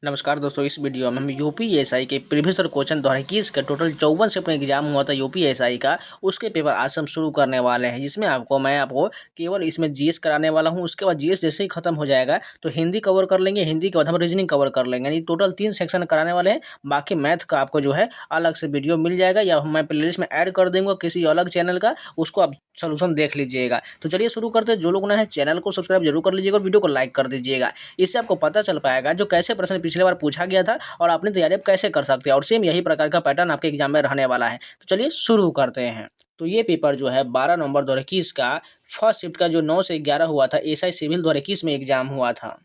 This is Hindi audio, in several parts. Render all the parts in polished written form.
नमस्कार दोस्तों, इस वीडियो में हम यूपीएसआई के प्रीवियस ईयर क्वेश्चन 2021 का टोटल 54 से अपना एग्जाम हुआ था यूपीएसआई का, उसके पेपर आज हम शुरू करने वाले हैं। जिसमें मैं आपको केवल इसमें जीएस कराने वाला हूं। उसके बाद जीएस जैसे ही खत्म हो जाएगा तो हिंदी कवर कर लेंगे, हिंदी के बाद हम रीजनिंग कवर कर लेंगे। यानी टोटल 3 सेक्शन कराने वाले हैं। बाकी मैथ का आपको जो है अलग से वीडियो मिल जाएगा या मैं प्लेलिस्ट में ऐड कर दूंगा किसी अलग चैनल का, उसको आप सोल्यूशन देख लीजिएगा। तो चलिए शुरू करते हैं। जो लोग नए हैं चैनल को सब्सक्राइब जरूर कर लीजिएगा और वीडियो को लाइक कर दीजिएगा। इससे आपको पता चल पाएगा जो कैसे प्रश्न पिछले बार पूछा गया था और अपनी तैयारी आप कैसे कर सकते हैं, और सेम यही प्रकार का पैटर्न आपके एग्जाम में रहने वाला है। तो चलिए शुरू करते हैं। तो ये पेपर जो है 12 नवंबर 2021 का फर्स्ट शिफ्ट का जो 9 से 11 हुआ था, एसआई सिविल 2021 में एग्जाम हुआ था।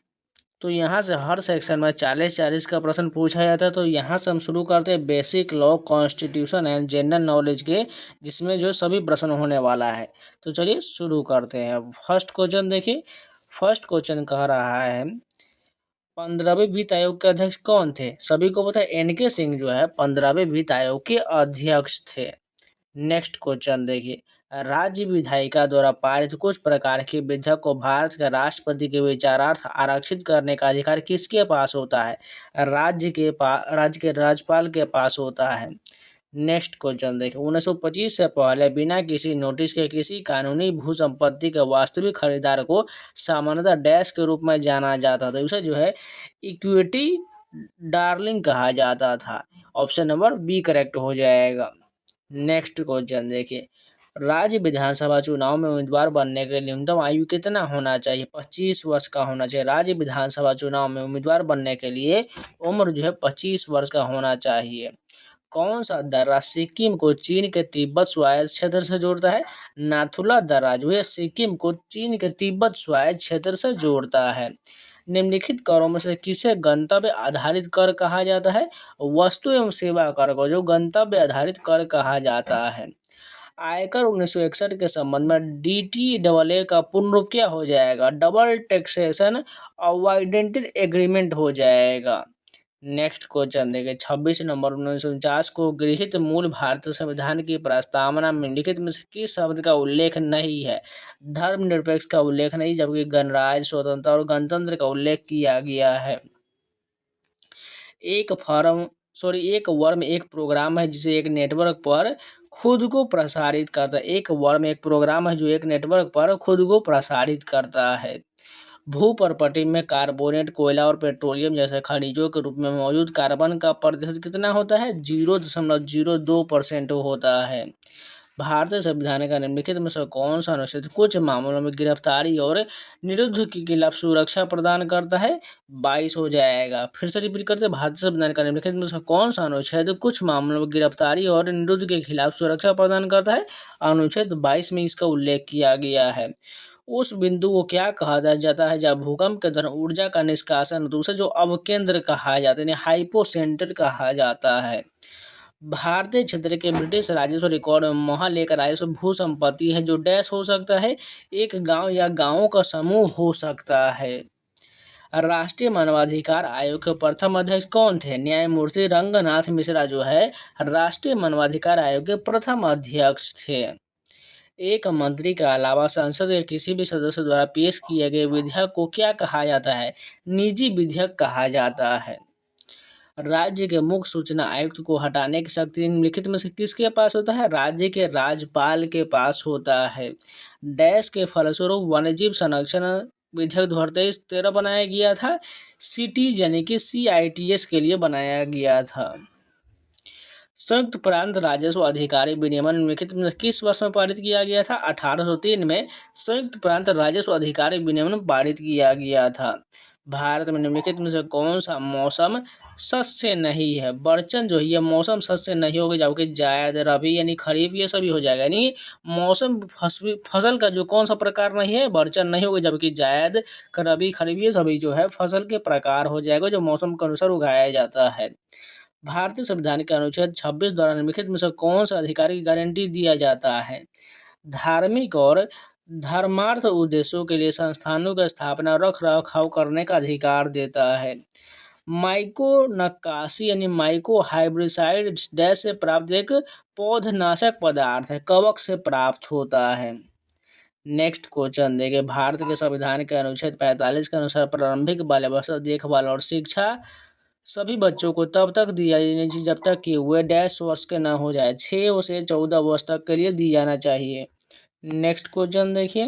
तो यहाँ से हर सेक्शन में 40-40 का प्रश्न पूछा जाता है। तो यहाँ से हम शुरू करते हैं basic law, constitution and general knowledge के, जिसमें जो सभी प्रश्न होने वाला है। तो चलिए शुरू करते हैं। फर्स्ट क्वेश्चन देखिए। फर्स्ट क्वेश्चन कह रहा है 15वें वित्त आयोग के अध्यक्ष कौन थे? सभी को पता है एन.के. सिंह जो है 15वें वित्त आयोग के अध्यक्ष थे। नेक्स्ट क्वेश्चन देखिए। राज्य विधायिका द्वारा पारित कुछ प्रकार के विधेयक को भारत के राष्ट्रपति के विचारार्थ आरक्षित करने का अधिकार किसके पास होता है? राज्य के राज्यपाल के पास होता है। नेक्स्ट क्वेश्चन देखिए। 1925 से पहले बिना किसी नोटिस के किसी कानूनी भू संपत्ति के वास्तविक खरीदार को सामान्यतः डैश के रूप में जाना जाता था। उसे जो है इक्विटी डार्लिंग कहा जाता था। ऑप्शन नंबर बी करेक्ट हो जाएगा। नेक्स्ट क्वेश्चन देखिए। राज्य विधानसभा चुनाव में उम्मीदवार बनने के लिए न्यूनतम आयु कितना होना चाहिए? 25 वर्ष का होना चाहिए। राज्य विधानसभा चुनाव में उम्मीदवार बनने के लिए उम्र जो है 25 वर्ष का होना चाहिए। कौन सा दर्रा सिक्किम को चीन के तिब्बत स्वायत्त क्षेत्र से जोड़ता है? नाथुला दर्रा जो है सिक्किम को चीन के तिब्बत स्वायत्त क्षेत्र से जोड़ता है। निम्नलिखित करों में से किसे गंतव्य आधारित कर कहा जाता है? वस्तु एवं सेवा कर को जो गंतव्य आधारित कर कहा जाता है। आयकर 1961 के संबंध में DTA का पूर्ण रूप क्या हो जाएगा? डबल टैक्सेशन अवॉइडेंस एग्रीमेंट हो जाएगा। नेक्स्ट क्वेश्चन देखिए। 26 नवंबर 1949 को गृहीत मूल भारतीय संविधान की प्रस्तावना में निम्नलिखित में से किस शब्द का उल्लेख नहीं है? धर्मनिरपेक्ष का उल्लेख नहीं, जबकि गणराज्य, स्वतंत्रता और गणतंत्र का उल्लेख किया गया है। एक वर्म एक प्रोग्राम है जिसे एक नेटवर्क पर खुद को प्रसारित करता है। एक वर्म एक प्रोग्राम है जो एक नेटवर्क पर खुद को प्रसारित करता है। भू प्रपटी में कार्बोनेट, कोयला और पेट्रोलियम जैसे खनिजों के रूप में मौजूद कार्बन का प्रतिशत कितना होता है? 0.02% होता है। भारतीय संविधान का निम्नलिखित में से कौन सा अनुच्छेद कुछ मामलों में गिरफ्तारी और निरुद्ध के खिलाफ सुरक्षा प्रदान करता है? 22 हो जाएगा। फिर से रिपीट करते हैं। भारतीय संविधान का निम्नलिखित में से कौन सा अनुच्छेद कुछ मामलों में गिरफ्तारी और निरुद्ध के खिलाफ सुरक्षा प्रदान करता है? अनुच्छेद 22 में इसका उल्लेख किया गया है। उस बिंदु को क्या कहा जाता है जब भूकंप के दौरान ऊर्जा का निष्कासन, दूसरे जो अवकेंद्र कहा जाता है, हाइपोसेंटर कहा जाता है। भारतीय क्षेत्र के ब्रिटिश राजस्व रिकॉर्ड में महालेख राजस्व भू संपत्ति है जो डैश हो सकता है, एक गांव या गांवों का समूह हो सकता है। राष्ट्रीय मानवाधिकार आयोग के प्रथम अध्यक्ष कौन थे? न्यायमूर्ति रंगनाथ मिश्रा जो है राष्ट्रीय मानवाधिकार आयोग के प्रथम अध्यक्ष थे। एक मंत्री के अलावा संसद के किसी भी सदस्य द्वारा पेश किए गए विधेयक को क्या कहा जाता है? निजी विधेयक कहा जाता है। राज्य के मुख्य सूचना आयुक्त को हटाने की शक्ति निम्नलिखित में से किसके पास होता है? राज्य के राज्यपाल के पास होता है। डैश के फलस्वरूप वन्यजीव संरक्षण विधेयक 2013 बनाया गया था। सिटीज यानी कि CITS के लिए बनाया गया था। संयुक्त प्रांत राजस्व अधिकारी विनियमन निम्नलिखित में किस वर्ष में पारित किया गया था? 1803 में संयुक्त प्रांत राजस्व अधिकारी विनियमन पारित किया गया था। भारत में निम्नलिखित में से कौन सा मौसम सस्य नहीं है? बर्चन जो है ये मौसम सस्य नहीं होगा, जबकि जायद, रबी यानी खरीफ ये सभी हो जाएगा। यानी मौसम फसल का जो कौन सा प्रकार नहीं है? बर्चन नहीं होगा, जबकि जायद, रबी, खरीफ ये सभी जो है फसल के प्रकार हो जाएगा जो मौसम के अनुसार उगाया जाता है। भारतीय संविधान के अनुच्छेद 26 द्वारा निम्नलिखित में से कौन सा अधिकार की गारंटी दिया जाता है? धार्मिक और धर्मार्थ उद्देश्यों के लिए संस्थानों की स्थापना, रख रखाव करने का अधिकार देता है। माइको नक्काशी यानी माइको हाइब्रिसाइड डैश से प्राप्त एक पौधनाशक पदार्थ है, कवक से प्राप्त होता है। नेक्स्ट क्वेश्चन देखिए। भारत के संविधान के अनुच्छेद 45 के अनुसार प्रारंभिक बाल्यावस्था देखभाल और शिक्षा सभी बच्चों को तब तक दिया जाना चाहिए जब तक कि वे डैश वर्ष के न हो जाए। 6 से 14 वर्ष तक के लिए दी जाना चाहिए। नेक्स्ट क्वेश्चन देखिए,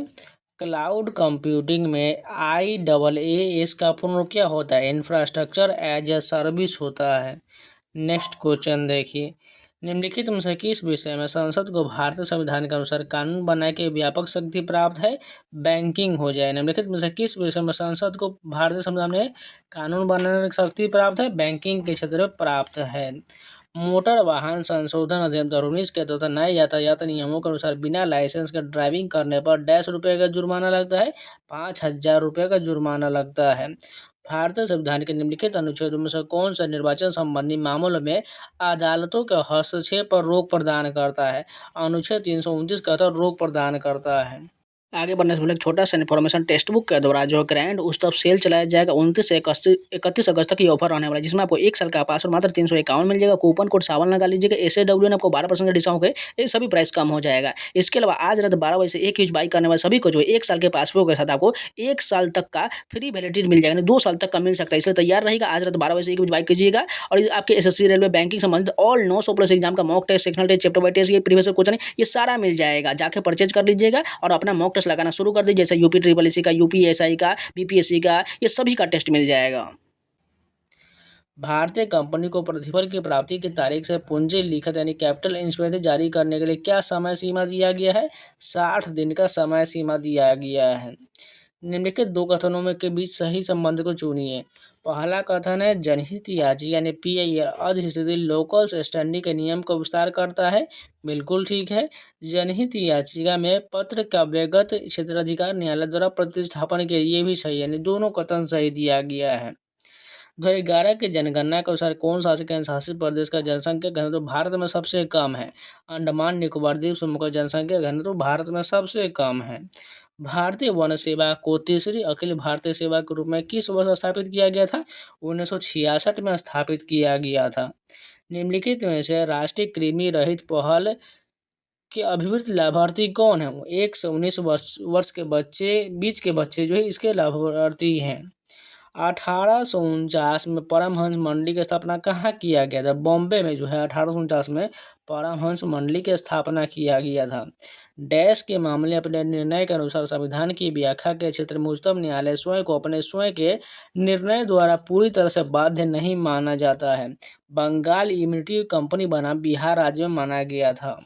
क्लाउड कंप्यूटिंग में IaaS का पूर्ण रूप क्या होता है? इंफ्रास्ट्रक्चर एज ए सर्विस होता है। नेक्स्ट क्वेश्चन देखिए, निम्नलिखित में से किस विषय में संसद को भारतीय संविधान के अनुसार कानून बनाने की व्यापक शक्ति प्राप्त है? बैंकिंग हो जाए। निम्नलिखित में से किस विषय में संसद को भारतीय संविधान में कानून बनाने की शक्ति प्राप्त है? बैंकिंग के क्षेत्र में प्राप्त है। मोटर वाहन संशोधन अधिनियम 2019 के तहत नए यातायात नियमों के अनुसार बिना लाइसेंस के ड्राइविंग करने पर ₹100 का जुर्माना लगता है, ₹5000 का जुर्माना लगता है। भारतीय संविधान के निम्नलिखित अनुच्छेदों में से कौन सा निर्वाचन संबंधी मामलों में अदालतों के हस्तक्षेप पर रोक प्रदान करता है? अनुच्छेद 329 का रोक प्रदान करता है। आगे बढ़ने से पहले एक छोटा सा इन्फॉर्मेशन, टेक्स्ट बुक के द्वारा जो ग्रैंड उत्सव सेल चलाया जाएगा 29 से 31 अगस्त तक ये ऑफर रहने वाला है, जिसमें आपको 1 साल का पासवर्ड मात्र 351 मिल जाएगा। कूपन कोड सावन लगा लीजिएगा, SAW ने आपको 12% का डिस्काउंट है, ये सभी प्राइस कम हो जाएगा। इसके अलावा आज रात 12 बजे से एक यूज बाई करने वाले सभी को जो 1 साल के पासवर्ड के साथ आपको 1 साल तक का फ्री वैलिडिटी मिल जाएगा, 2 साल तक का मिल सकता है। इसलिए तैयार रहेगा, आज रात 12 बजे से एक यूज बाई कीजिएगा। और आपके SSC, रेलवे, बैंकिंग संबंधित ऑल 900+ एग्जाम का mock test, sectional test, chapter by test, ये प्रीवियस क्वेश्चन ये सारा मिल जाएगा। जाके परचेज कर लीजिएगा और अपना मॉक टेस्ट लगाना शुरू कर दीजिए। जैसे UPSSC का, UPSI का, BPSC का, ये सभी का टेस्ट मिल जाएगा। भारतीय कंपनी को प्रतिफल की प्राप्ति की तारीख से पूंजी लिखित यानी कैपिटल इंस्ट्रूमेंट जारी करने के लिए क्या समय सीमा दिया गया है? 60 दिन का समय सीमा दिया गया है। निम्नलिखित दो कथनों में के बीच सही संबंध को चुनिए। पहला कथन है जनहित याचिका यानी PIL अधिस्थिति लोकल स्टैंडिंग के नियम को विस्तार करता है, बिल्कुल ठीक है। जनहित याचिका में पत्र का व्यक्तिगत क्षेत्राधिकार न्यायालय द्वारा प्रतिस्थापन के लिए भी सही, यानी दोनों कथन सही दिया गया है। 2011 की जनगणना के अनुसार कौन सा केंद्र शासित प्रदेश का जनसंख्या घनत्व भारत में सबसे कम है? अंडमान निकोबार द्वीप समूह का जनसंख्या घनत्व भारत में सबसे कम है। भारतीय वन सेवा को तीसरी अखिल भारतीय सेवा के रूप में किस वर्ष स्थापित किया गया था? 1966 में स्थापित किया गया था। निम्नलिखित में से राष्ट्रीय कृमि रहित पहल के अभिवृत्त लाभार्थी कौन है? 1 से 19 वर्ष के बच्चे, बीच के बच्चे जो है इसके लाभार्थी हैं। 1849 में परमहंस मंडली की स्थापना कहाँ किया गया था? बॉम्बे में जो है 1849 में परमहंस मंडली की स्थापना किया गया था। डैश के मामले अपने निर्णय के अनुसार संविधान की व्याख्या के क्षेत्र में उच्चतम न्यायालय स्वयं को अपने स्वयं के निर्णय द्वारा पूरी तरह से बाध्य नहीं माना जाता है। बंगाल इम्यूनिटी कंपनी बना बिहार राज्य में माना गया था।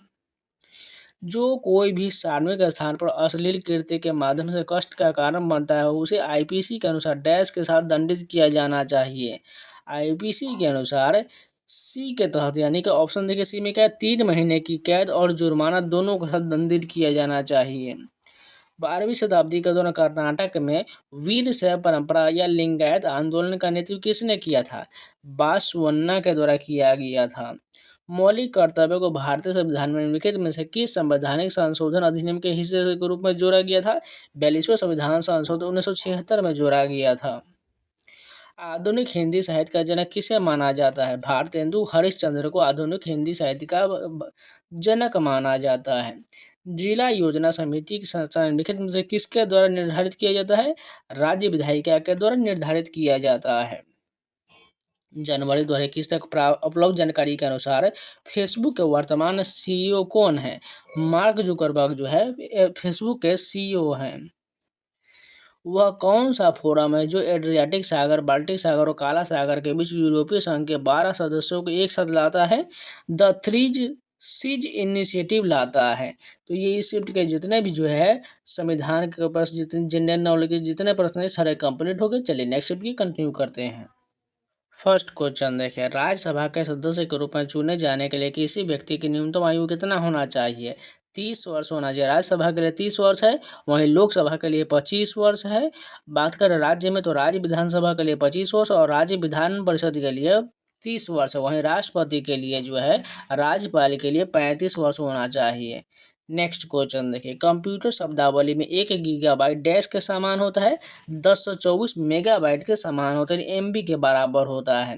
जो कोई भी सार्वजनिक स्थान पर अश्लील कृत्य के माध्यम से कष्ट का कारण बनता है उसे IPC के अनुसार डैश के साथ दंडित किया जाना चाहिए। IPC के अनुसार C के तहत यानी कि ऑप्शन देखिए C में क्या है, 3 महीने की कैद और जुर्माना दोनों के साथ दंडित किया जाना चाहिए। 12वीं शताब्दी के दौरान कर्नाटक में वीर शैव परंपरा या लिंगायत आंदोलन का नेतृत्व किसने किया था? बासवन्ना के द्वारा किया गया था। मौलिक कर्तव्यों को भारतीय संविधान में निम्नलिखित में से किस संवैधानिक संशोधन अधिनियम के हिस्से के रूप में जोड़ा गया था? 42वें संविधान संशोधन 1976 में जोड़ा गया था। आधुनिक हिंदी साहित्य का जनक किसे माना जाता है? भारतेंदु हरिश्चंद्र को आधुनिक हिंदी साहित्य का जनक माना जाता है। जिला योजना समिति की संस्था निम्नलिखित में से किसके द्वारा निर्धारित किया जाता है? राज्य विधायिका के द्वारा निर्धारित किया जाता है। जनवरी 2021 तक उपलब्ध जानकारी के अनुसार फेसबुक के वर्तमान CEO कौन है? मार्क जुकरबर्ग जो है फेसबुक के CEO हैं। वह कौन सा फोरम है जो एड्रियाटिक सागर, बाल्टिक सागर और काला सागर के बीच यूरोपीय संघ के 12 सदस्यों को एक साथ लाता है? द थ्री सीज इनिशिएटिव लाता है। तो ये इस शिफ्ट के जितने भी जो है संविधान के पास जितने जनरल नॉलेज के जितने प्रश्न है सारे कंप्लीट हो गए। चलिए नेक्स्ट शिफ्ट की कंटिन्यू करते हैं। फर्स्ट क्वेश्चन देखिए, राज्यसभा के सदस्य के रूप में चुने जाने के लिए किसी व्यक्ति की न्यूनतम आयु कितना होना चाहिए? 30 वर्ष होना चाहिए। राज्यसभा के लिए 30 वर्ष है, वहीं लोकसभा के लिए 25 वर्ष है। बात करें राज्य में तो राज्य विधानसभा के लिए 25 वर्ष और राज्य विधान परिषद के लिए 30 वर्ष है। वहीं राष्ट्रपति के लिए जो है राज्यपाल के लिए 35 वर्ष होना चाहिए। नेक्स्ट क्वेश्चन देखिए, कंप्यूटर शब्दावली में 1 गीगाबाइट डैश के समान होता है, 1024 मेगाबाइट के समान होता है, MB के बराबर होता है।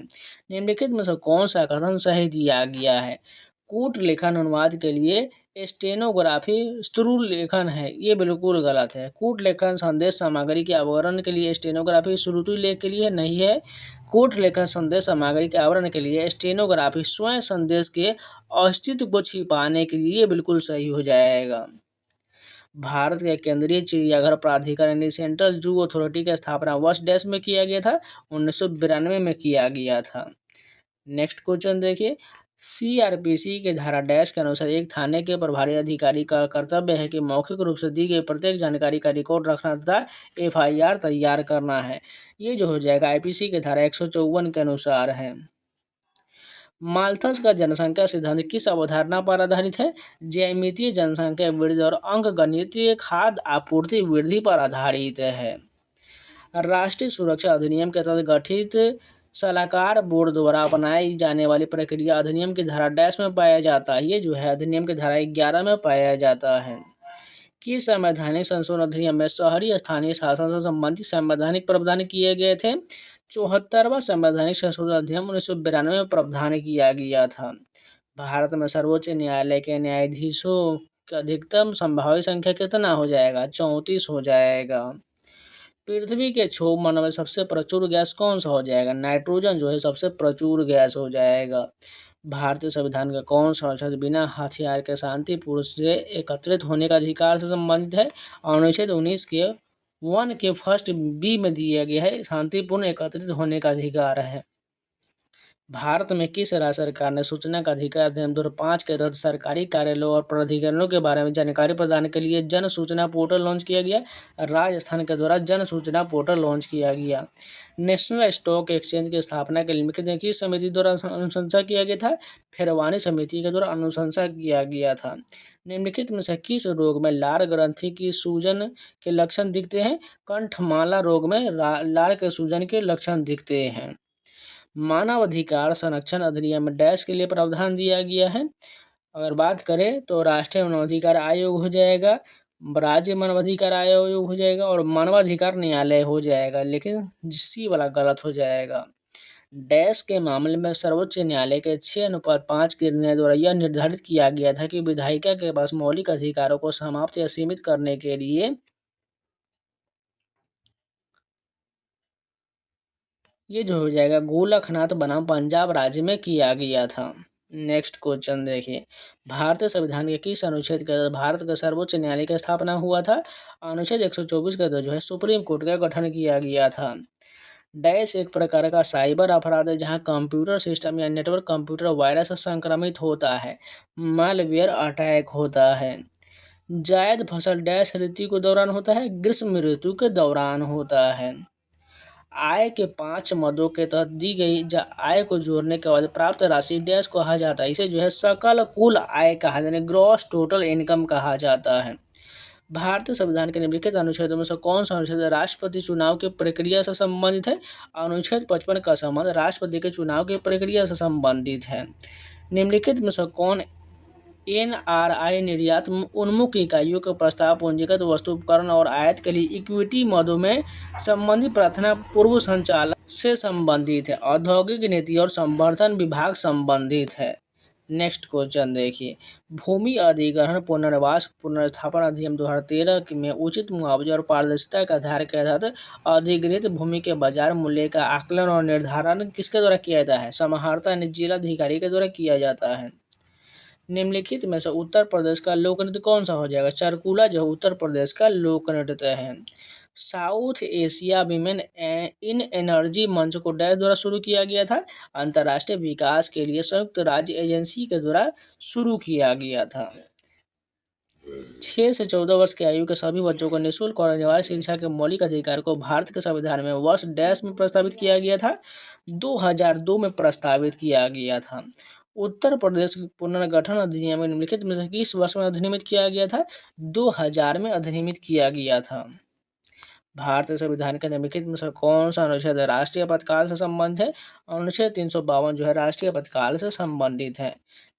निम्नलिखित में से कौन सा कथन सही दिया गया है? कूट लेखन अनुवाद के लिए स्टेनोग्राफी श्रुत लेखन है, ये बिल्कुल गलत है। कूट लेखन संदेश सामग्री के आवरण के लिए, स्टेनोग्राफी श्रुति लेख के लिए नहीं है। कूट लेखन संदेश सामग्री के आवरण के लिए, स्टेनोग्राफी स्वयं संदेश के अस्तित्व को छिपाने के लिए, ये बिल्कुल सही हो जाएगा। भारत के केंद्रीय चिड़ियाघर प्राधिकरण यानी सेंट्रल जू अथॉरिटी की स्थापना वर्ष डैश में किया गया था, 1992 में किया गया था। नेक्स्ट क्वेश्चन देखिए, सीआरपीसी के धारा डैश के अनुसार एक थाने के प्रभारी अधिकारी का कर्तव्य है कि मौखिक रूप से दी गई प्रत्येक जानकारी का रिकॉर्ड रखना तथा एफआईआर तैयार करना है। ये जो हो जाएगा आईपीसी के धारा 154 के अनुसार है। माल्थस का जनसंख्या सिद्धांत किस अवधारणा पर आधारित है? ज्यामितीय जनसंख्या वृद्धि और अंकगणितीय खाद्य आपूर्ति वृद्धि पर आधारित है। राष्ट्रीय सुरक्षा अधिनियम के तहत गठित सलाहकार बोर्ड द्वारा अपनाई जाने वाली प्रक्रिया अधिनियम की धारा डैश में पाया जाता है। ये जो है अधिनियम की धारा 11 में पाया जाता है। किस संवैधानिक संशोधन अधिनियम में शहरी स्थानीय शासन से संबंधित संवैधानिक प्रावधान किए गए थे? 74वां संवैधानिक संशोधन अधिनियम 1992 में प्रावधान किया गया था। भारत में सर्वोच्च न्यायालय के न्यायाधीशों की अधिकतम संभावित संख्या कितना हो जाएगा? 34 हो जाएगा। पृथ्वी के क्षोभ मंडल में सबसे प्रचुर गैस कौन सा हो जाएगा? नाइट्रोजन जो है सबसे प्रचुर गैस हो जाएगा। भारतीय संविधान का कौन सा अनुच्छेद बिना हथियार के शांतिपूर्ण से एकत्रित होने का अधिकार से संबंधित है? अनुच्छेद 19 के 1 के फर्स्ट बी में दिया गया है, शांतिपूर्ण एकत्रित होने का अधिकार है। भारत में किस राज्य सरकार ने सूचना का अधिकार अधिनियम 2005 के तहत सरकारी कार्यालयों और प्राधिकरणों के बारे में जानकारी प्रदान के लिए जन सूचना पोर्टल लॉन्च किया गया? राजस्थान के द्वारा जन सूचना पोर्टल लॉन्च किया गया। नेशनल स्टॉक एक्सचेंज की स्थापना के लिए किस समिति द्वारा अनुशंसा किया गया था? फेरवानी समिति के द्वारा अनुशंसा किया गया था। निम्नलिखित में से किस रोग में लार ग्रंथि की सूजन के लक्षण दिखते हैं? कंठमाला रोग में लार के सूजन के लक्षण दिखते हैं। मानव अधिकार संरक्षण अधिनियम में डैश के लिए प्रावधान दिया गया है? अगर बात करें तो राष्ट्रीय मानवाधिकार आयोग हो जाएगा, राज्य मानवाधिकार आयोग हो जाएगा और मानवाधिकार न्यायालय हो जाएगा, लेकिन सी वाला गलत हो जाएगा। डैश के मामले में सर्वोच्च न्यायालय के 6:5 के निर्णय द्वारा यह निर्धारित किया गया था कि विधायिका के पास मौलिक अधिकारों को समाप्त या सीमित करने के लिए ये जो हो जाएगा गोलकनाथ बनाम पंजाब राज्य में किया गया था। नेक्स्ट क्वेश्चन देखिए, भारतीय संविधान के किस अनुच्छेद के तहत भारत के सर्वोच्च न्यायालय की स्थापना हुआ था? अनुच्छेद 124 के तहत जो है सुप्रीम कोर्ट का गठन किया गया था। डैश एक प्रकार का साइबर अपराध है जहां कंप्यूटर सिस्टम या नेटवर्क कंप्यूटर वायरस से संक्रमित होता है, मालवेयर अटैक होता है। जायद फसल डैश ऋतु के दौरान होता है? ग्रीष्म ऋतु के दौरान होता है। आय के 5 मदों के तहत दी गई आय को जोड़ने के बाद प्राप्त राशि डैश कहा जाता है? इसे जो है सकल कुल आय कहा जाता है, ग्रॉस टोटल इनकम कहा जाता है। भारतीय संविधान के निम्नलिखित अनुच्छेदों में से कौन सा अनुच्छेद राष्ट्रपति चुनाव की प्रक्रिया से संबंधित है? अनुच्छेद 55 का संबंध राष्ट्रपति के चुनाव की प्रक्रिया से संबंधित है। निम्नलिखित में से कौन एनआरआई निर्यात उन्मुख इकाइयों के प्रस्ताव पूंजीगत वस्तु उपकरण और आयात के लिए इक्विटी मदों में संबंधित प्रार्थना पूर्व संचालन से संबंधित है? औद्योगिक नीति और संवर्धन विभाग संबंधित है। नेक्स्ट क्वेश्चन देखिए, भूमि अधिग्रहण पुनर्वास पुनर्स्थापन अधिनियम 2013 में उचित मुआवजे और पारदर्शिता के आधार के तहत अधिग्रहित भूमि के बाजार मूल्य का आकलन और निर्धारण किसके द्वारा किया जाता है? समाहर्ता यानी जिलाधिकारी के द्वारा किया जाता है। निम्नलिखित में से उत्तर प्रदेश का लोक नृत्य कौन सा हो जाएगा? चारकुला जो उत्तर प्रदेश का लोक नृत्य है। South Asia women in energy मंच को डैश द्वारा शुरू किया गया था? अंतर्राष्ट्रीय विकास के लिए संयुक्त राज्य एजेंसी के द्वारा शुरू किया गया था। 6 से 14 वर्ष की आयु के सभी बच्चों को निःशुल्क और अनिवार्य शिक्षा के मौलिक अधिकार को भारत के संविधान में वर्ष डैश में प्रस्तावित किया गया था? 2002 में प्रस्तावित किया गया था। उत्तर प्रदेश पुनर्गठन अधिनियम निम्नलिखित में से किस वर्ष में अधिनियमित किया गया था? 2000 में अधिनियमित किया गया था। भारतीय संविधान के निम्नलिखित में से कौन सा अनुच्छेद राष्ट्रीय आपातकाल से संबंधित है? अनुच्छेद 352 जो है राष्ट्रीय आपातकाल से संबंधित है।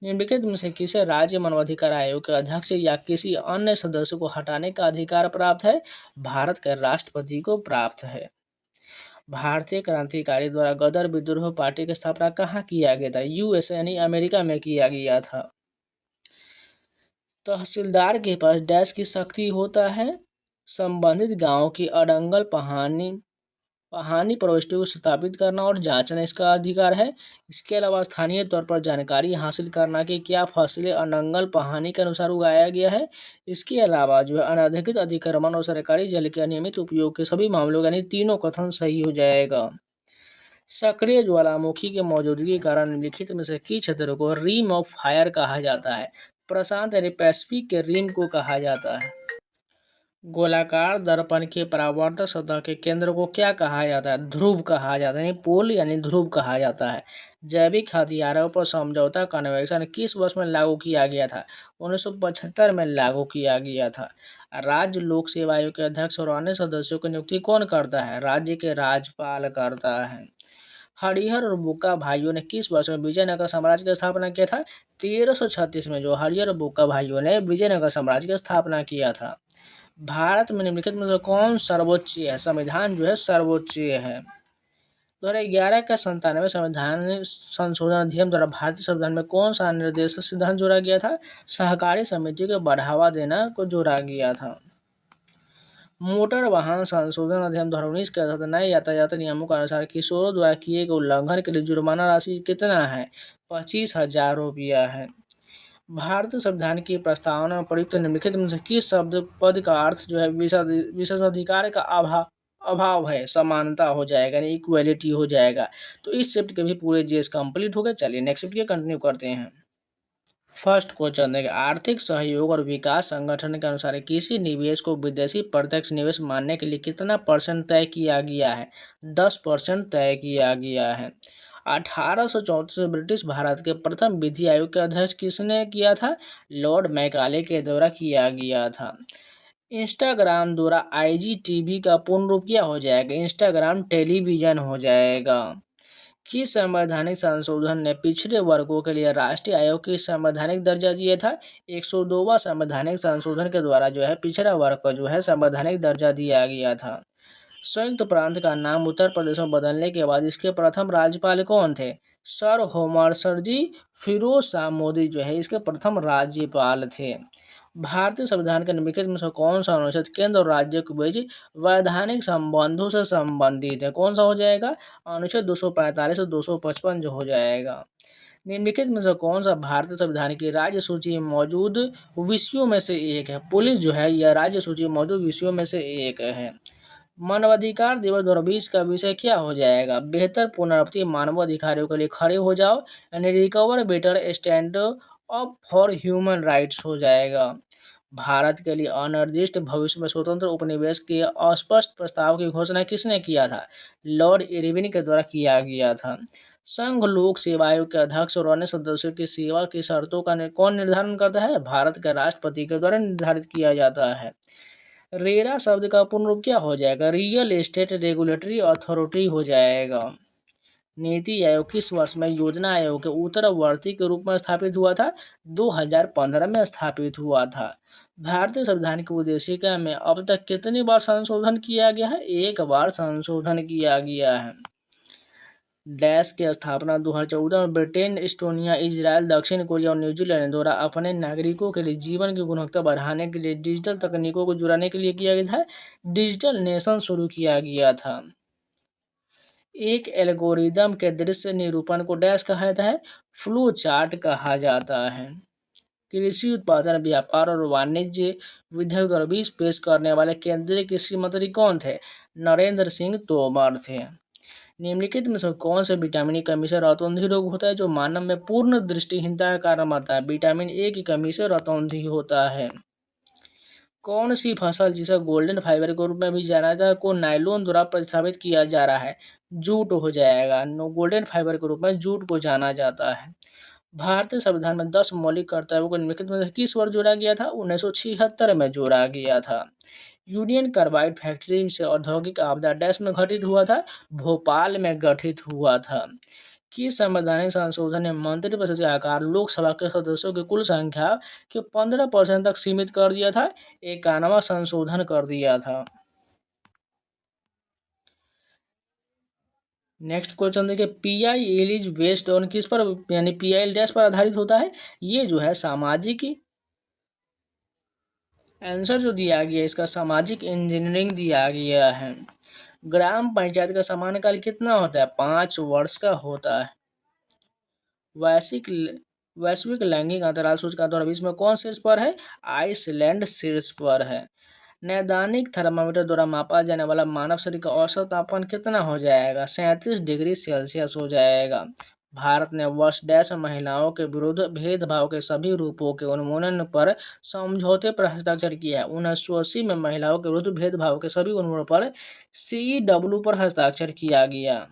निम्नलिखित में से किसे राज्य मानवाधिकार आयोग के अध्यक्ष या किसी अन्य सदस्य को हटाने का अधिकार प्राप्त है? भारत के राष्ट्रपति को प्राप्त है। भारतीय क्रांतिकारी द्वारा गदर विद्रोह पार्टी की स्थापना कहाँ किया गया था? यूएसए यानी अमेरिका में किया गया था। तहसीलदार के पास डैश की शक्ति होता है, संबंधित गांव की अड़ंगल पहानी प्रविष्टि को स्थापित करना और जांचना इसका अधिकार है। इसके अलावा स्थानीय तौर पर जानकारी हासिल करना कि क्या फसलें अड़ंगल पहानी के अनुसार उगाया गया है। इसके अलावा जो है अनधिकृत अतिक्रमण और सरकारी जल के अनियमित उपयोग के सभी मामलों यानी तीनों कथन सही हो जाएगा। सक्रिय ज्वालामुखी के मौजूदगी के कारण निम्नलिखित में से किस क्षेत्र को रिम ऑफ फायर कहा जाता है। प्रशांत यानी पैसिफिक के रिम को कहा जाता है। गोलाकार दर्पण के परावर्तक सतह के केंद्र को क्या कहा जाता है। ध्रुव कहा जाता है, यानी पोल यानी ध्रुव कहा जाता है। जैविक हथियारों पर समझौता कन्वेंशन किस वर्ष में लागू किया गया था। 1975 में लागू किया गया था। राज्य लोक सेवा आयोग के अध्यक्ष और अन्य सदस्यों की नियुक्ति कौन करता है। राज्य के राज्यपाल करता है। हरिहर और बुक्का भाइयों ने किस वर्ष में विजयनगर साम्राज्य की स्थापना किया था। 1336 में जो हरिहर और बुक्का भाइयों ने विजयनगर साम्राज्य की स्थापना किया था। भारत में निम्नलिखित में से कौन सर्वोच्च है। संविधान जो है सर्वोच्च है। 2011 का 97 संविधान संशोधन अधिनियम द्वारा भारतीय संविधान में कौन सा निर्देशक सिद्धांत जोड़ा गया था। सहकारी समिति को बढ़ावा देना को जोड़ा गया था। मोटर वाहन संशोधन अधिनियम 2019 के तहत नए यातायात नियमों के अनुसार किशोरों द्वारा किए गए उल्लंघन के लिए जुर्माना राशि कितना है। 25,000 रुपया है। भारतीय संविधान की प्रस्तावना में प्रयुक्त निम्नलिखित में से किस शब्द पद का अर्थ जो है विशेषाधिकार का अभाव है। समानता हो जाएगा, यानी इक्वलिटी हो जाएगा। तो इस शिफ्ट के भी पूरे जीएस कंप्लीट हो गए। चलिए नेक्स्ट शिफ्ट के कंटिन्यू करते हैं। फर्स्ट क्वेश्चन देखें, आर्थिक सहयोग और विकास संगठन के अनुसार किसी निवेश को विदेशी प्रत्यक्ष निवेश मानने के लिए कितना % तय किया गया है। 10% तय किया गया है। 1834 में ब्रिटिश भारत के प्रथम विधि आयोग के अध्यक्ष किसने किया था। लॉर्ड मैकाले के द्वारा किया गया था। इंस्टाग्राम द्वारा IGTV का पूर्ण रूप क्या हो जाएगा। इंस्टाग्राम टेलीविजन हो जाएगा। किस संवैधानिक संशोधन ने पिछड़े वर्गों के लिए राष्ट्रीय आयोग की संवैधानिक दर्जा दिया था। 102वां संवैधानिक संशोधन के द्वारा जो है पिछड़ा वर्ग को जो है संवैधानिक दर्जा दिया गया था। संयुक्त प्रांत का नाम उत्तर प्रदेश में बदलने के बाद इसके प्रथम राज्यपाल कौन थे। सर होमर्सरजी फिरोज शाह मोदी जो है इसके प्रथम राज्यपाल थे। भारतीय संविधान के निम्नलिखित में से कौन सा अनुच्छेद केंद्र और राज्य के बीच वैधानिक संबंधों से संबंधित है। कौन सा हो जाएगा। अनुच्छेद 245 और 255 जो हो जाएगा। निम्नलिखित में से कौन सा भारतीय संविधान की राज्य सूची में मौजूद विषयों में से एक है। पुलिस जो है यह राज्य सूची में मौजूद विषयों में से एक है। मानवाधिकार दिवस 2020 का विषय क्या हो जाएगा। बेहतर पुनरावृत्ति मानवाधिकारों के लिए खड़े हो जाओ, यानी recover better stand up for human rights हो जाएगा। भारत के लिए अनिर्दिष्ट भविष्य में स्वतंत्र उपनिवेश के अस्पष्ट प्रस्ताव की घोषणा किसने किया था। लॉर्ड इरविन के द्वारा किया गया था। संघ लोक सेवा आयोग के अध्यक्ष और अन्य सदस्यों की सेवा की शर्तों का कौन निर्धारण करता है। भारत के राष्ट्रपति के द्वारा निर्धारित किया जाता है। रेरा शब्द का पूर्ण रूप क्या हो जाएगा। रियल एस्टेट रेगुलेटरी अथॉरिटी हो जाएगा। नीति आयोग किस वर्ष में योजना आयोग के उत्तरवर्ती के रूप में स्थापित हुआ था। 2015 में स्थापित हुआ था। भारतीय संविधान की उद्देशिका में अब तक कितनी बार संशोधन किया गया है। एक बार संशोधन किया गया है। डैश की स्थापना 2014 में ब्रिटेन, एस्टोनिया, इजराइल, दक्षिण कोरिया और न्यूजीलैंड द्वारा अपने नागरिकों के लिए जीवन की गुणवत्ता बढ़ाने के लिए डिजिटल तकनीकों को जुड़ाने के लिए किया गया था। डिजिटल नेशन शुरू किया गया था। एक एल्गोरिदम के दृश्य निरूपण को डैश कहा जाता है। फ्लो चार्ट कहा जाता है। कृषि उत्पादन, व्यापार और वाणिज्य विधेयक 2020 पेश करने वाले केंद्रीय कृषि मंत्री कौन थे। नरेंद्र सिंह तोमर थे। निम्नलिखित में से कौन से विटामिन की कमी से रतौंधी रोग होता है जो मानव में पूर्ण दृष्टिहीनता का कारण बनता है। विटामिन ए की कमी से रतौंधी होता है। कौन सी फसल जिसे गोल्डन फाइबर के रूप में भी जाना जाता है को नायलॉन द्वारा प्रतिस्थापित किया जा रहा है। जूट हो जाएगा। गोल्डन फाइबर के रूप में जूट को जाना जाता है। भारतीय संविधान में 10 मौलिक कर्तव्यों को निम्नलिखित में से किस वर्ष जोड़ा गया था। 1976 में जोड़ा गया था। यूनियन कार्बाइड फैक्ट्री से औद्योगिक आपदा डैश में घटित हुआ था। भोपाल में गठित हुआ था। किस संवैधानिक संशोधन ने मंत्रिपरिषद का आकार लोकसभा के सदस्यों की कुल संख्या के 15% तक सीमित कर दिया था। 51वां संशोधन कर दिया था। नेक्स्ट क्वेश्चन देखिए, PIL इज बेस्ड ऑन किस पर, यानी PIL डैश पर आधारित होता है। ये जो है सामाजिक आंसर जो दिया गया है इसका सामाजिक इंजीनियरिंग दिया गया है। ग्राम पंचायत का समान काल कितना होता है? 5 वर्ष का होता है। वैश्विक वैश्विक लैंगिक अंतराल सूचकांक 2020 में कौन शीर्ष पर है? आइसलैंड शीर्ष पर है। नैदानिक थर्मामीटर द्वारा मापा जाने वाला मानव शरीर का औसत तापमान कितना हो जाएगा? 37 डिग्री सेल्सियस हो जाएगा। भारत ने वर्ष डैश महिलाओं के विरुद्ध भेदभाव के सभी रूपों के उन्मूलन पर समझौते पर हस्ताक्षर किया है। 1980 में महिलाओं के विरुद्ध भेदभाव के सभी उन्मूलन पर CEW पर हस्ताक्षर किया गया।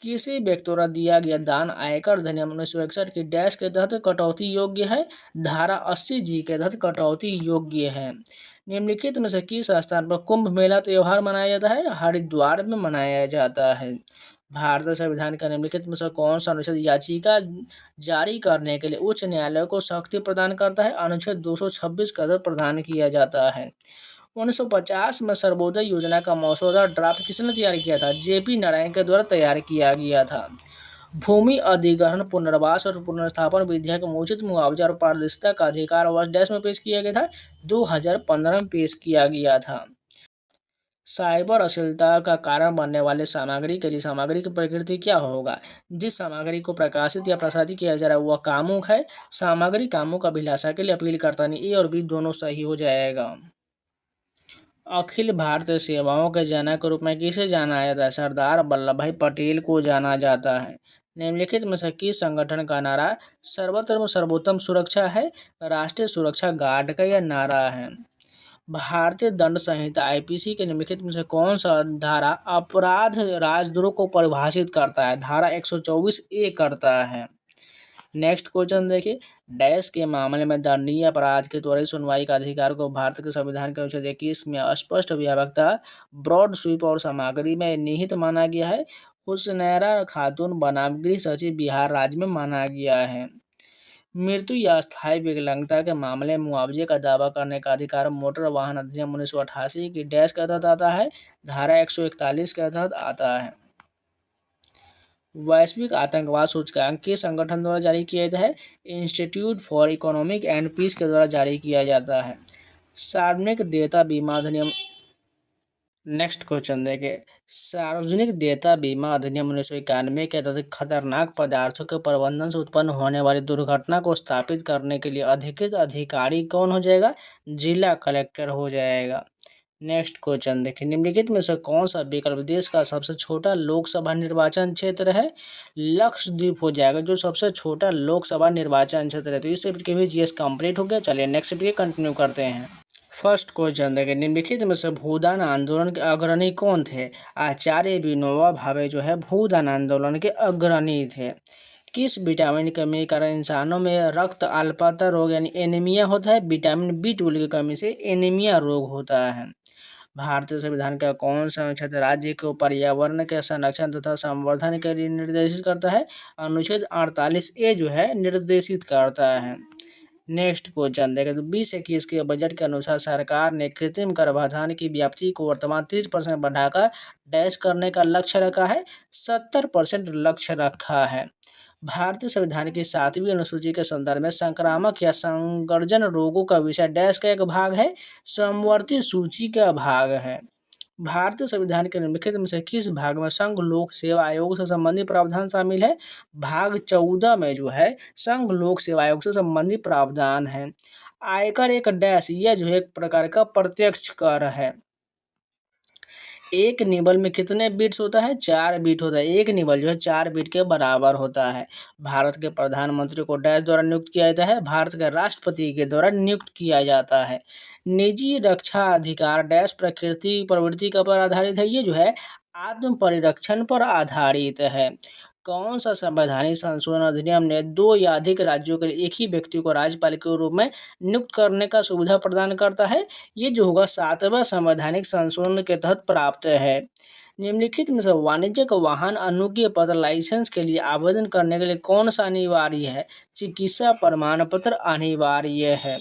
किसी व्यक्ति द्वारा दिया गया दान आयकर अधिनियम 1961 की डैश के तहत कटौती योग्य है? धारा 80G के तहत कटौती योग्य है। निम्नलिखित में से किस स्थान पर कुंभ मेला त्योहार मनाया जाता है? हरिद्वार में मनाया जाता है। भारतीय संविधान का निम्नलिखित में से कौन सा अनुच्छेद याचिका जारी करने के लिए उच्च न्यायालय को शक्ति प्रदान करता है? अनुच्छेद 226 का प्रदान किया जाता है। 1950 में सर्वोदय योजना का मसौदा ड्राफ्ट किसने तैयार किया था? JP नारायण के द्वारा तैयार किया गया था। भूमि अधिग्रहण, पुनर्वास और पुनर्स्थापन विधेयक में उचित मुआवजा और पारदर्शिता का अधिकार वर्ष डैश में पेश किया गया था? 2015 में पेश किया गया था। साइबर अश्लीलता का कारण बनने वाले सामग्री के लिए सामग्री की प्रकृति क्या होगा? जिस सामग्री को प्रकाशित या प्रसारित किया जा रहा है वह कामुक है। सामग्री कामुक अभिलाषा के लिए अपील करता नहीं। A और B दोनों सही हो जाएगा। अखिल भारतीय सेवाओं के जनक के रूप में किसे जाना जाता है? सरदार वल्लभ भाई पटेल को जाना जाता है। निम्नलिखित में से किस संगठन का नारा सर्वत्र सर्वोत्तम सुरक्षा है? राष्ट्रीय सुरक्षा गार्ड का यह नारा है। भारतीय दंड संहिता IPC के निम्नलिखित में से कौन सा धारा अपराध राजद्रोह को परिभाषित करता है? धारा 124A करता है। नेक्स्ट क्वेश्चन देखिए, डैश के मामले में दंडनीय अपराध की त्वरित सुनवाई का अधिकार को भारत के संविधान के अनुच्छेद 21 में स्पष्ट व्यापकता, ब्रॉड स्वीप और सामग्री में निहित माना गया है। हुसनैरा खातून बनाम गृह सचिव बिहार राज्य में माना गया है। मृत्यु या अस्थायी विकलांगता के मामले में मुआवजे का दावा करने का अधिकार मोटर वाहन अधिनियम 1988 की डैश के तहत आता है? धारा 141 के तहत आता है। वैश्विक आतंकवाद सूचकांक किस संगठन द्वारा जारी किया जाता है? Institute for Economic and Peace के द्वारा जारी किया जाता है। सार्वजनिक देयता बीमा अधिनियम। नेक्स्ट क्वेश्चन देखिए, सार्वजनिक देयता बीमा अधिनियम 1991 के तहत खतरनाक पदार्थों के प्रबंधन से उत्पन्न होने वाली दुर्घटना को स्थापित करने के लिए अधिकृत अधिकारी कौन हो जाएगा? जिला कलेक्टर हो जाएगा। नेक्स्ट क्वेश्चन देखिए, निम्नलिखित में से कौन सा विकल्प देश का सबसे छोटा लोकसभा निर्वाचन क्षेत्र है? लक्षद्वीप हो जाएगा जो सबसे छोटा लोकसभा निर्वाचन क्षेत्र है। तो इससे के भी GS कंप्लीट हो गया। चलिए नेक्स्ट पे कंटिन्यू करते हैं। फर्स्ट क्वेश्चन देखिए, निम्नलिखित में से भूदान आंदोलन के अग्रणी कौन थे? आचार्य विनोबा भावे जो है भूदान आंदोलन के अग्रणी थे। किस विटामिन की कमी के कारण इंसानों में रक्त अल्पता रोग यानी एनीमिया होता है? विटामिन B12 की कमी से एनीमिया रोग होता है। भारतीय संविधान का कौन सा अनुच्छेद राज्य को पर्यावरण के संरक्षण तथा संवर्धन के लिए निर्देशित करता है? अनुच्छेद 48A जो है निर्देशित करता है। नेक्स्ट क्वेश्चन देखें, तो 2021 के बजट के अनुसार सरकार ने कृत्रिम गर्भाधान की व्याप्ति को वर्तमान 30% बढ़ाकर डैश करने का लक्ष्य रखा है? 70% लक्ष्य रखा है। भारतीय संविधान की 7वीं अनुसूची के संदर्भ में संक्रामक या संकर्जन रोगों का विषय डैश का एक भाग है? समवर्ती सूची का भाग है। भारतीय संविधान के निम्नलिखित में से किस भाग में संघ लोक सेवा आयोग से संबंधित प्रावधान शामिल है? भाग 14 में जो है संघ लोक सेवा आयोग से संबंधित प्रावधान है। आयकर एक डैश, यह जो है एक प्रकार का प्रत्यक्ष कर है। एक निबल में कितने बिट्स होता है? 4 बिट होता है। एक निबल जो है 4 बिट के बराबर होता है। भारत के प्रधानमंत्री को डैश द्वारा नियुक्त किया जाता है? भारत के राष्ट्रपति के द्वारा नियुक्त किया जाता है। निजी रक्षा अधिकार डैश प्रवृत्ति का पर आधारित है? ये जो है आत्म परिरक्षण पर आधारित है। कौन सा संवैधानिक संशोधन अधिनियम ने 2 या अधिक राज्यों के लिए एक ही व्यक्ति को राज्यपाल के रूप में नियुक्त करने का सुविधा प्रदान करता है? ये जो होगा 7वां संवैधानिक संशोधन के तहत प्राप्त है। निम्नलिखित में से वाणिज्यिक वाहन अनुज्ञा पत्र लाइसेंस के लिए आवेदन करने के लिए कौन सा अनिवार्य है? चिकित्सा प्रमाण पत्र अनिवार्य है।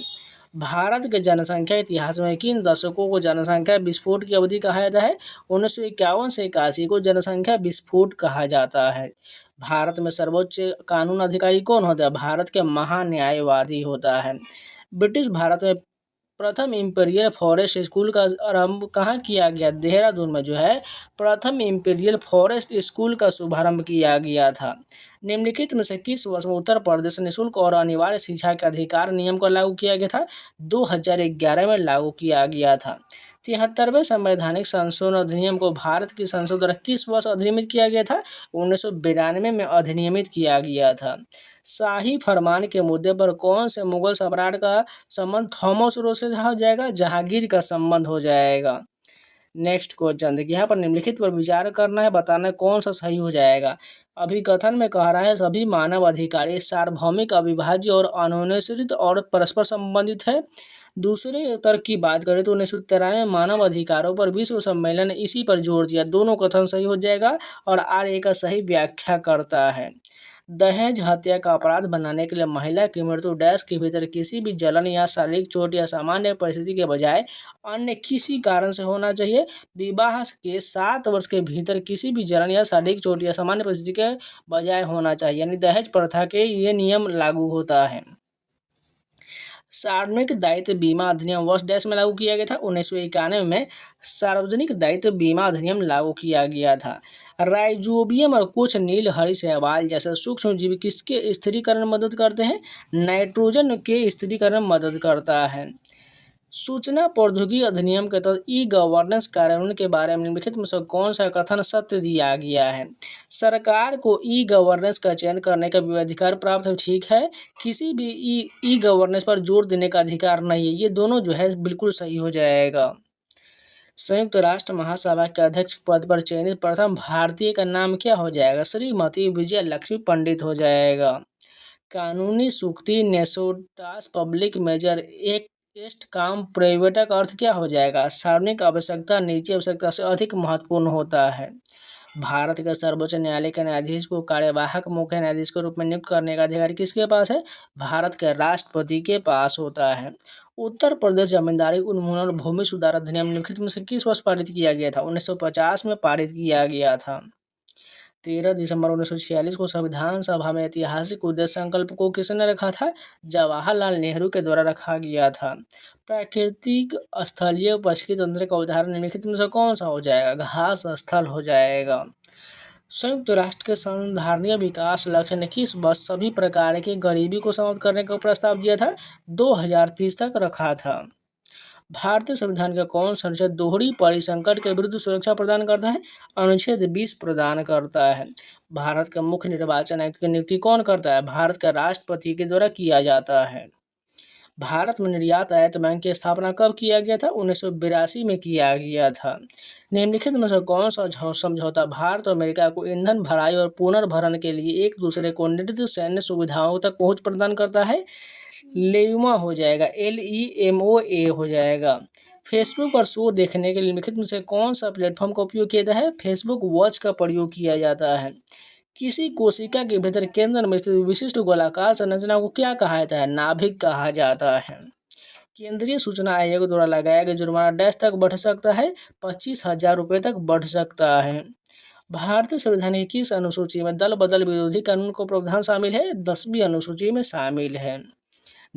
भारत के जनसंख्या इतिहास में किन दशकों को जनसंख्या विस्फोट की अवधि कहा जाता है? 1951 से 81 को जनसंख्या विस्फोट कहा जाता है। भारत में सर्वोच्च कानून अधिकारी कौन होता है? भारत के महान्यायवादी होता है। ब्रिटिश भारत में प्रथम इंपीरियल फॉरेस्ट स्कूल का आरंभ कहाँ किया गया? देहरादून में जो है प्रथम इंपीरियल फॉरेस्ट स्कूल का शुभारंभ किया गया था। निम्नलिखित में से किस वर्ष में उत्तर प्रदेश निःशुल्क और अनिवार्य शिक्षा के अधिकार नियम को लागू किया गया था? 2011 में लागू किया गया था। 73वें संवैधानिक संशोधन अधिनियम को भारत की संसद द्वारा किस वर्ष अधिनियमित किया गया था? 1992 में अधिनियमित किया गया था। शाही फरमान के मुद्दे पर कौन से मुगल सम्राट का संबंध थॉमस रो से हो जाएगा? जहांगीर का संबंध हो जाएगा। नेक्स्ट क्वेश्चन देखिए, यहाँ पर निम्नलिखित पर विचार करना है, बताना है कौन सा सही हो जाएगा। अभिकथन में कह रहा है सभी मानव अधिकार सार्वभौमिक, अविभाज्य और अनुनिश्चित और परस्पर संबंधित है। दूसरे तर्क की बात करें तो 1993 में मानव अधिकारों पर विश्व सम्मेलन ने इसी पर जोर दिया। दोनों कथन सही हो जाएगा और आर का सही व्याख्या करता है। दहेज हत्या का अपराध बनाने के लिए महिला की मृत्यु डैश के भीतर किसी भी जलन या शारीरिक चोट या सामान्य परिस्थिति के बजाय अन्य किसी कारण से होना चाहिए। विवाह के 7 वर्ष के भीतर किसी भी जलन या शारीरिक चोट या सामान्य परिस्थिति के बजाय होना चाहिए, यानी दहेज प्रथा के ये नियम लागू होता है। सार्वजनिक दायित्व बीमा अधिनियम वर्ष डैश में लागू किया गया था? 1991 में सार्वजनिक दायित्व बीमा अधिनियम लागू किया गया था। राइजोबियम और कुछ नील हरी शैवाल जैसे सूक्ष्म जीव किसके स्थिरीकरण में मदद करते हैं? नाइट्रोजन के स्थिरीकरण में मदद करता है। सूचना प्रौद्योगिकी अधिनियम के तहत ई गवर्नेंस कार्यान्वयन के बारे में निम्नलिखित में से कौन सा कथन सत्य दिया गया है? सरकार को ई गवर्नेंस का चयन करने का अधिकार प्राप्त है, ठीक है। किसी भी ई गवर्नेंस पर जोर देने का अधिकार नहीं है, ये दोनों जो है बिल्कुल सही हो जाएगा। संयुक्त राष्ट्र महासभा के अध्यक्ष पद पर चयनित प्रथम भारतीय का नाम क्या हो जाएगा? श्रीमती विजय लक्ष्मी पंडित हो जाएगा। कानूनी सुक्ति नेसोटास पब्लिक मेजर एक टेस्ट काम प्राइवेटा का अर्थ क्या हो जाएगा? सार्वजनिक आवश्यकता निजी आवश्यकता से अधिक महत्वपूर्ण होता है। भारत के सर्वोच्च न्यायालय के न्यायाधीश को कार्यवाहक मुख्य न्यायाधीश के रूप में नियुक्त करने का अधिकार किसके पास है? भारत के राष्ट्रपति के पास होता है। उत्तर प्रदेश जमींदारी उन्मूलन और भूमि सुधार अधिनियम निम्नलिखित में से किस वर्ष पारित किया गया था? 1950 में पारित किया गया था। 13 दिसंबर 1946 को संविधान सभा में ऐतिहासिक उद्देश्य संकल्प को किसने रखा था? जवाहरलाल नेहरू के द्वारा रखा गया था। प्राकृतिक स्थलीय पारिस्थितिकी तंत्र का उदाहरण निम्नलिखित में से कौन सा हो जाएगा? घास स्थल हो जाएगा। संयुक्त राष्ट्र के संधारणीय विकास लक्ष्य ने किस वर्ष सभी प्रकार की गरीबी को समाप्त करने का प्रस्ताव दिया था? 2030 तक रखा था। भारतीय संविधान का कौन सा अनुच्छेद दोहरी परिसंकट के विरुद्ध सुरक्षा प्रदान करता है? अनुच्छेद 20 प्रदान करता है। भारत का मुख्य निर्वाचन आयुक्त की नियुक्ति कौन करता है? भारत का राष्ट्रपति के द्वारा किया जाता है। भारत में निर्यात आयात बैंक की स्थापना कब किया गया था? 1982 में किया गया था। निम्नलिखित में से कौन सा समझौता भारत और अमेरिका को ईंधन भराई और पुनर्भरण के लिए एक दूसरे को निर्दिष्ट सैन्य सुविधाओं तक पहुंच प्रदान करता है? लेमा हो जाएगा, LEMOA हो जाएगा। फेसबुक पर शो देखने के लिए निम्नलिखित में से कौन सा प्लेटफॉर्म का उपयोग किया जाता है? फेसबुक वॉच का प्रयोग किया जाता है। किसी कोशिका के भीतर केंद्र में स्थित विशिष्ट गोलाकार संरचना को क्या कहा जाता है? नाभिक कहा जाता है। केंद्रीय सूचना आयोग द्वारा लगाया गया जुर्माना डैश तक बढ़ सकता है? 25,000 रुपये तक बढ़ सकता है। भारतीय संविधान की किस अनुसूची में दल बदल विरोधी कानून को प्रावधान शामिल है? 10वीं अनुसूची में शामिल है।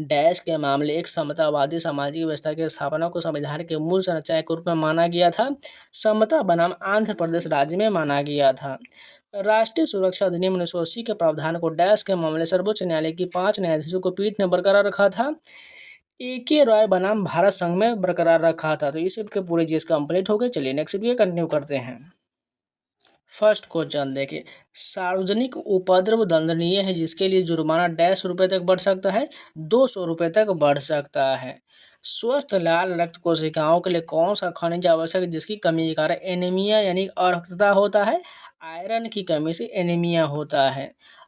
डैश के मामले एक समतावादी सामाजिक व्यवस्था की स्थापना को संविधान के मूल संरचना के रूप में माना गया था। समता बनाम आंध्र प्रदेश राज्य में माना गया था। राष्ट्रीय सुरक्षा अधिनियम 1980 के प्रावधान को डैश के मामले सर्वोच्च न्यायालय की 5 न्यायाधीशों को पीठ ने बरकरार रखा था। AK रॉय बनाम भारत संघ में बरकरार रखा था। तो ये सबके पूरे जीएस कंप्लीट हो गए। चलिए नेक्स्ट वीडियो कंटिन्यू करते हैं। फर्स्ट क्वेश्चन देखिए, सार्वजनिक उपद्रव दंडनीय है जिसके लिए जुर्माना डैश रुपये तक बढ़ सकता है? 200 रुपये तक बढ़ सकता है। स्वस्थ लाल रक्त कोशिकाओं के लिए कौन सा खनिज आवश्यक है जिसकी कमी के कारण एनीमिया यानी अरक्तता होता है? आयरन की कमी से एनीमिया होता है।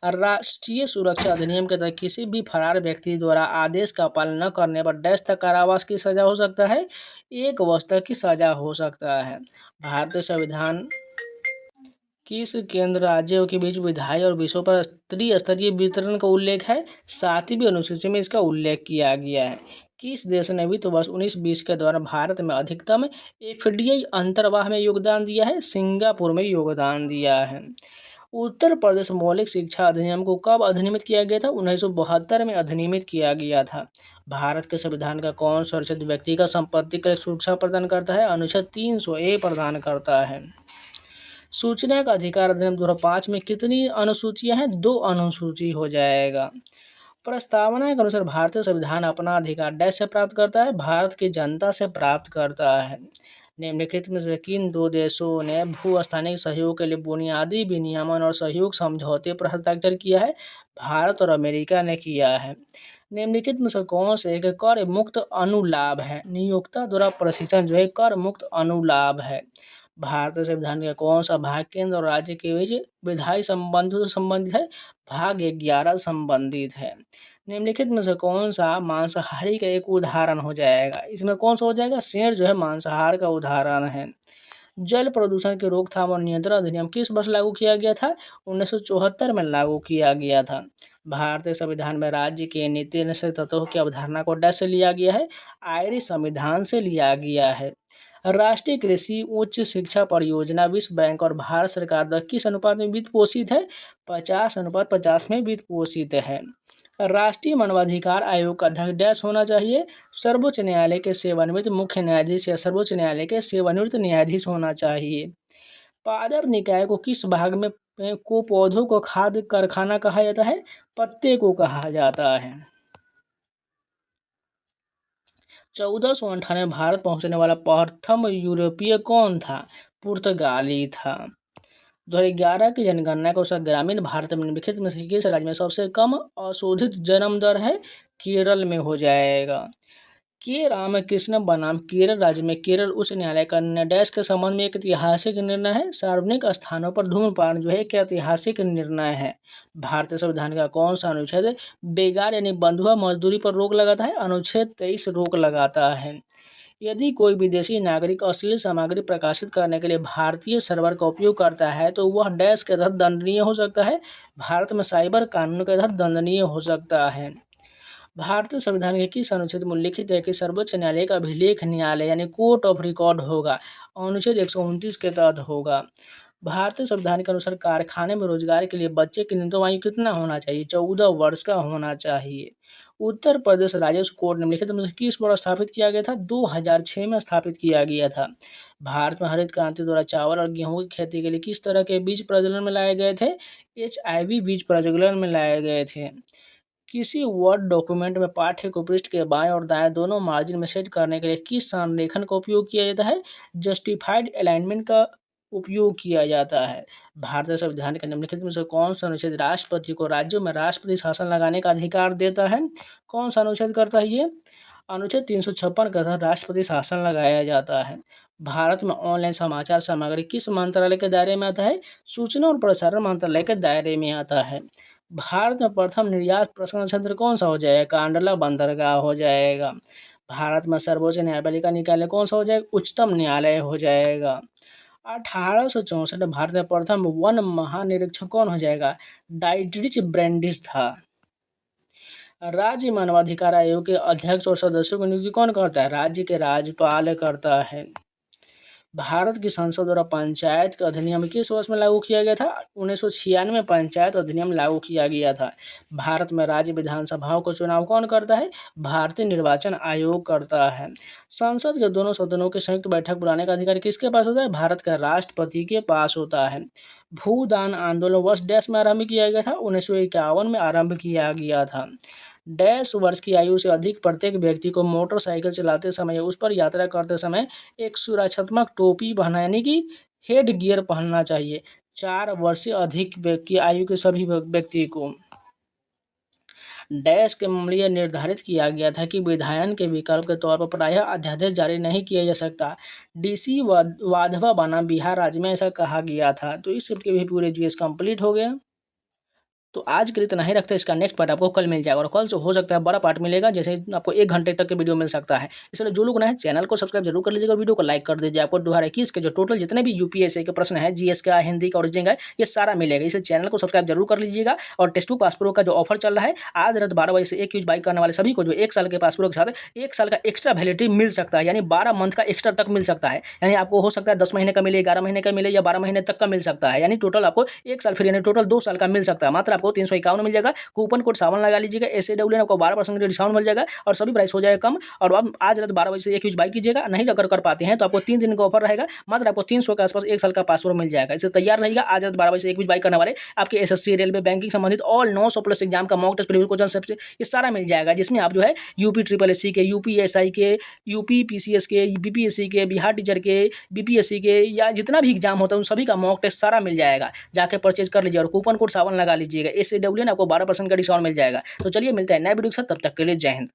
राष्ट्रीय सुरक्षा अधिनियम के तहत किसी भी फरार व्यक्ति द्वारा आदेश का पालन न करने पर डैश तक कारावास की सजा हो सकता है? 1 वर्ष तक की सजा हो सकता है। भारतीय संविधान किस केंद्र राज्यों के बीच विधायी और विषयों पर त्रिस्तरीय वितरण का उल्लेख है? 7वीं अनुसूची में इसका उल्लेख किया गया है। किस देश ने वित्त वर्ष 19-20 के दौरान भारत में अधिकतम FDI अंतर्वाह में योगदान दिया है? सिंगापुर में योगदान दिया है। उत्तर प्रदेश मौलिक शिक्षा अधिनियम को कब अधिनियमित किया गया था? 1972 में अधिनियमित किया गया था। भारत के संविधान का कौन सा अनुच्छेद व्यक्ति का संपत्ति को सुरक्षा प्रदान करता है? अनुच्छेद 300A प्रदान करता है। सूचना का अधिकार अधिनियम 2005 में कितनी अनुसूचियां हैं? 2 अनुसूची हो जाएगा। प्रस्तावना के अनुसार भारतीय संविधान अपना अधिकार डैश से प्राप्त करता है? भारत की जनता से प्राप्त करता है। निम्नलिखित में से किन दो देशों ने भू स्थानिक सहयोग के लिए बुनियादी विनियमन और सहयोग समझौते पर हस्ताक्षर किया है? भारत और अमेरिका ने किया है। निम्नलिखित में से कौन से एक कर मुक्त अनुलाभ है? नियोक्ता द्वारा प्रशिक्षण जो है कर मुक्त अनुलाभ है। भारतीय संविधान का कौन सा भाग केंद्र और राज्य के बीच विधायी संबंधों से संबंधित है? भाग 11 संबंधित है। निम्नलिखित में से कौन सा मांसाहारी का एक उदाहरण हो जाएगा? इसमें कौन सा हो जाएगा? शेर जो है मांसाहार का उदाहरण है। जल प्रदूषण की रोकथाम और नियंत्रण अधिनियम किस वर्ष लागू किया गया था? 1974 में लागू किया गया था। भारतीय संविधान में राज्य के नीति निश्चित तत्वों की अवधारणा को डैश से लिया गया है? आयरिश संविधान से लिया गया है। राष्ट्रीय कृषि उच्च शिक्षा परियोजना विश्व बैंक और भारत सरकार द्वारा किस अनुपात में वित्त पोषित है? 50:50 में वित्त पोषित है। राष्ट्रीय मानवाधिकार आयोग का अध्यक्ष डैश होना चाहिए? सर्वोच्च न्यायालय के सेवानिवृत्त मुख्य न्यायाधीश या सर्वोच्च न्यायालय के सेवानिवृत्त न्यायाधीश होना चाहिए। पादप निकाय को किस भाग में को पौधों को खाद्य कारखाना कहा जाता है? पत्ते को कहा जाता है। 1498 भारत पहुंचने वाला प्रथम यूरोपीय कौन था? पुर्तगाली था। 2011 की जनगणना के अनुसार ग्रामीण भारत में निम्नलिखित में से किस राज्य में सबसे कम अशोधित जन्म दर है? केरल में हो जाएगा। के रामकृष्ण बनाम केरल राज्य में केरल उच्च न्यायालय का निर्णय के संबंध में एक ऐतिहासिक निर्णय है? सार्वजनिक स्थानों पर धूम्रपान जो है एक ऐतिहासिक निर्णय है। भारतीय संविधान का कौन सा अनुच्छेद बेगार यानी बंधुआ मजदूरी पर रोक लगाता है? अनुच्छेद 23 रोक लगाता है। यदि कोई विदेशी नागरिक अश्लील सामग्री प्रकाशित करने के लिए भारतीय सर्वर का उपयोग करता है तो वह डैश के तहत दंडनीय हो सकता है? भारत में साइबर कानून के तहत दंडनीय हो सकता है। भारतीय संविधान के किस अनुच्छेद में उल्लिखित है कि सर्वोच्च न्यायालय का अभिलेख न्यायालय यानी कोर्ट ऑफ रिकॉर्ड होगा? अनुच्छेद 129 के तहत होगा। भारतीय संविधान के अनुसार कारखाने में रोजगार के लिए बच्चे की न्यूनतम आयु कितना होना चाहिए? 14 वर्ष का होना चाहिए। उत्तर प्रदेश राजस्व कोर्ट निम्नलिखित में से किस वर्ष स्थापित किया गया था? 2006 में स्थापित किया गया था। भारत में हरित क्रांति द्वारा चावल और गेहूं की खेती के लिए किस तरह के बीज प्रजनन में लाए गए थे? HIV बीज प्रजनन में लाए गए थे। किसी वर्ड डॉक्यूमेंट में पाठ्य को पृष्ठ के बाएं और दाएं दोनों मार्जिन में सेट करने के लिए किस संरेखन का उपयोग किया जाता है? जस्टिफाइड अलाइनमेंट का उपयोग किया जाता है। भारतीय संविधान के निम्नलिखित में से कौन सा अनुच्छेद राष्ट्रपति को राज्यों में राष्ट्रपति शासन लगाने का अधिकार देता है? कौन सा अनुच्छेद करता है ये? अनुच्छेद 356 के तहत राष्ट्रपति शासन लगाया जाता है। भारत में ऑनलाइन समाचार सामग्री किस मंत्रालय के दायरे में आता है? सूचना और प्रसारण मंत्रालय के दायरे में आता है। भारत में प्रथम निर्यात प्रसंस्करण क्षेत्र कौन सा हो जाएगा? कांडला बंदरगाह हो जाएगा। भारत में सर्वोच्च न्यायपालिका निकाय कौन सा हो जाएगा? उच्चतम न्यायालय हो जाएगा। 1864 में भारत में प्रथम वन महानिरीक्षक कौन हो जाएगा? डाइटरिच ब्रैंडिस था। राज्य मानवाधिकार आयोग के अध्यक्ष और सदस्यों की नियुक्ति कौन करता है? राज्य के राज्यपाल करता है। भारत की संसद द्वारा पंचायत का अधिनियम किस वर्ष में लागू किया गया था? 1996 में पंचायत अधिनियम लागू किया गया था। भारत में राज्य विधानसभाओं का चुनाव कौन करता है? भारतीय निर्वाचन आयोग करता है। संसद के दोनों सदनों की संयुक्त बैठक बुलाने का अधिकार किसके पास होता है? भारत का राष्ट्रपति के पास होता है। भूदान आंदोलन वर्ष डैश में आरंभ किया गया था? 1951 में आरंभ किया गया था। डैश वर्ष की आयु से अधिक प्रत्येक व्यक्ति को मोटरसाइकिल चलाते समय उस पर यात्रा करते समय एक सुरक्षात्मक टोपी पहनना यानी कि हेड गियर पहनना चाहिए। 4 वर्ष से अधिक की आयु के सभी व्यक्ति को डैश के मामले निर्धारित किया गया था कि विधायन के विकल्प के तौर पर प्रायः अध्यादेश जारी नहीं किया जा सकता। DC वाधवा बनाम बिहार राज्य में ऐसा कहा गया था। तो इस सब के भी पूरे GS कंप्लीट हो गया। तो आज के लिए इतना ही रखते हैं, इसका नेक्स्ट पार्ट आपको कल मिल जाएगा और कल से हो सकता है बड़ा पार्ट मिलेगा, जैसे आपको 1 घंटे तक के वीडियो मिल सकता है। इसलिए जो लोग नए चैनल को सब्सक्राइब जरूर कर लीजिएगा, वीडियो को लाइक कर दीजिए। आपको 2021 के जो टोटल जितने भी यूपीएससी के प्रश्न है, जीएस का, हिंदी का, ओरिजिनल है, ये सारा मिलेगा। इसलिए चैनल को सब्सक्राइब जरूर कर लीजिएगा। और टेस्ट बुक पास प्रो का जो ऑफर चल रहा है, आज रात 12 बजे से एक यूज बाई करने वाले सभी को जो 1 साल के पास प्रो के साथ 1 साल का एक्स्ट्रा वैलिडिटी मिल सकता है, यानी 12 मंथ का एक्स्ट्रा तक मिल सकता है। यानी आपको हो सकता है 10 महीने का मिले, 11 महीने का मिले या 12 महीने तक का मिल सकता है। यानी टोटल आपको 1 साल फ्री, यानी टोटल 2 साल का मिल सकता है। मात्र आपको 351 मिल जाएगा। कूपन कोड सावन लगा लीजिएगा, SAWN आपको 12% का डिस्काउंट मिल जाएगा और सभी प्राइस हो जाएगा कम। और आप आज रात 12 बजे से एक यूज बाई कीजिएगा। नहीं अगर कर पाते हैं तो आपको 3 दिन का ऑफर रहेगा, मात्र आपको 300 के आसपास 1 साल का पासवर्ड मिल जाएगा। इससे तैयार रहिएगा। आज रात 12 बजे से एक यूज बाई करने वाले आपके SSC, रेलवे, बैंकिंग संबंधित ऑल 900+ एग्जाम का मॉक टेस्ट, प्रीवियस क्वेश्चन सबसे ये सारा मिल जाएगा, जिसमें आप जो है यूपी SSC के, UPSI के, यूपी PCS के, BPSC के, बिहार टीचर के, BPSC के, या जितना भी एग्जाम होता है उन सभी का मॉक टेस्ट सारा मिल जाएगा। जाके परचेज कर लीजिए और कूपन कोड सावन लगा लीजिएगा। SAWN आपको 12% का डिस्काउंट मिल जाएगा। तो चलिए मिलते हैं नए वीडियो के साथ, तब तक के लिए जय हिंद।